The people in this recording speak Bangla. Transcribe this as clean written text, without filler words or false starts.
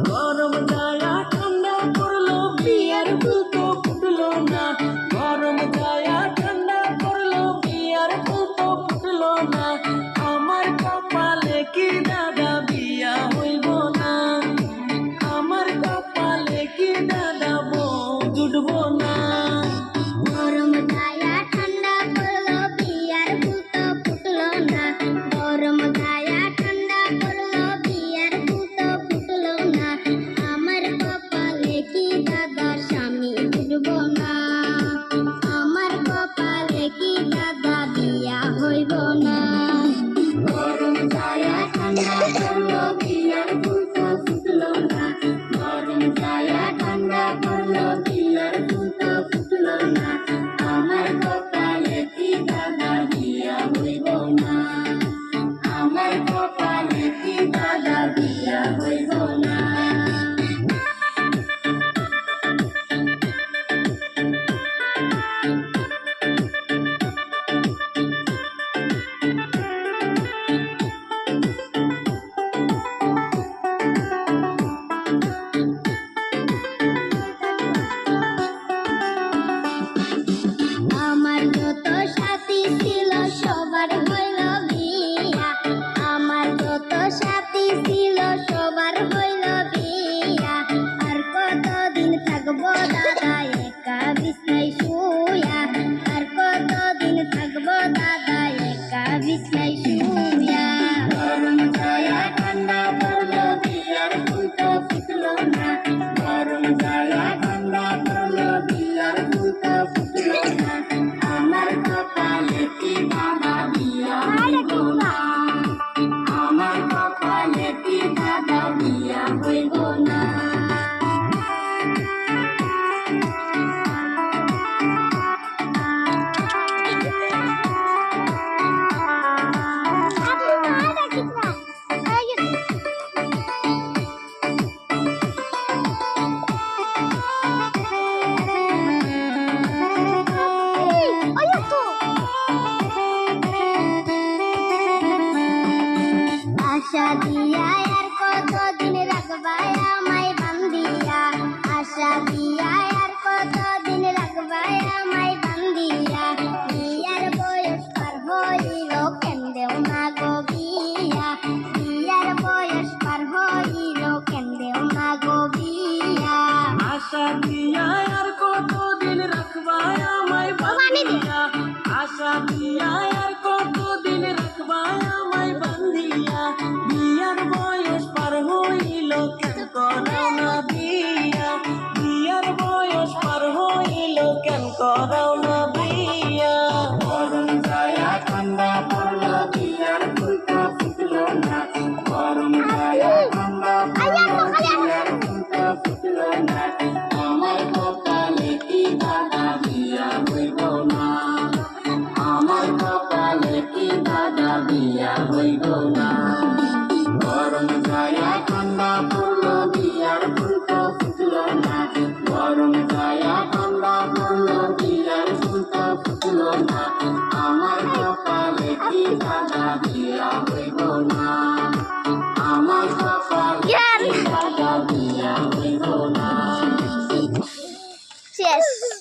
গরম গায়া ঠান্ডা পড়লো বিয়ার ফুলতো ফুটলো না। গরম গায়া ঠান্ডা পড়লো বিয়ার ফুলতো ফুটলো না। আমার কপালে কি দাদা বিয়া হইব না। আমার কপালে কি দাদা বউ জুটবো না। গরম গায়া ঠান্ডা পড়লো বিয়ার ফুলতো ফুটলো না। গরম গায়া ঠান্ডা পড়লো বিয়ার ফুলতো ফুটলো না। আমার কপালে কি দাদা স্বামী জুটবো না। আমার কপালে কি দাদা বিয়া হইব না। গরম গায়া ঠান্ডা পড়লো বিয়ার ফুলতো ফুটলো না। গরম গায়া ঠান্ডা পড়লো বিয়ার ফুলতো ফুটলো না। আমার কপালে কি দাদা বিয়া হইব না। আমার কপালে কি দাদা বিয়া হইব না। আমার যত সাথী ছিল সবার হইল বিয়া। আমার যত সাথী ছিল সবার হইল বিয়া। আর কতদিন থাকবো দাদা একা বিছনায় শুয়া। আর কতদিন থাকবো দাদা একা বিছনায় শুয়া। গরম গায়া ঠান্ডা পড়লো বিয়ার ফুলতো ফুটলো না। গরম গায়া ঠান্ডা পড়লো বিয়ার ফুলতো ফুটলো না। আমার কপালে কি দাদা বিয়া হইব না। আমার কপালে কি দাদা বিয়া হইব না। আশা দিয়া আর কতদিন রাখবাই আমায় বান্ধিয়া। আশা দিয়া আর কতদিন রাখবাই আমায় বান্ধিয়া। বিয়ার বয়স পার হইল কেন্দেও না গো বিয়া। বিয়ার বয়স পার হইল কেন্দেও না গো বিয়া। আশা দিয়া আর কতদিন রাখবা আমায় বান্ধিয়া। আশা দিয়া আর কতদিন রাখবা আমায় বান্ধিয়া। বিয়ার বয়স পার হইল কেন করাও না বিয়া। বিয়ার বয়স পার হইল কেন করাও না বিয়া। গরম গায়া ঠান্ডা পড়লো বিয়ার ফুলতো ফুটলো না। গরম গায়া ঠান্ডা পড়লো বিয়ার ফুলতো ফুটলো না। আমার কপালে কি দাদা বিয়া হইব না। আমার কপালে কি দাদা বিয়া হইব না। গরম গায়া ঠান্ডা পড়লো বিয়ার ফুলতো ফুটলো না। গরম গায়া ঠান্ডা পড়লো বিয়ার ফুলতো ফুটলো না। আমার কপালে কি দাদা বিয়া হইব না। আমার কপালে কি দাদা বিয়া হইব না। শেষ।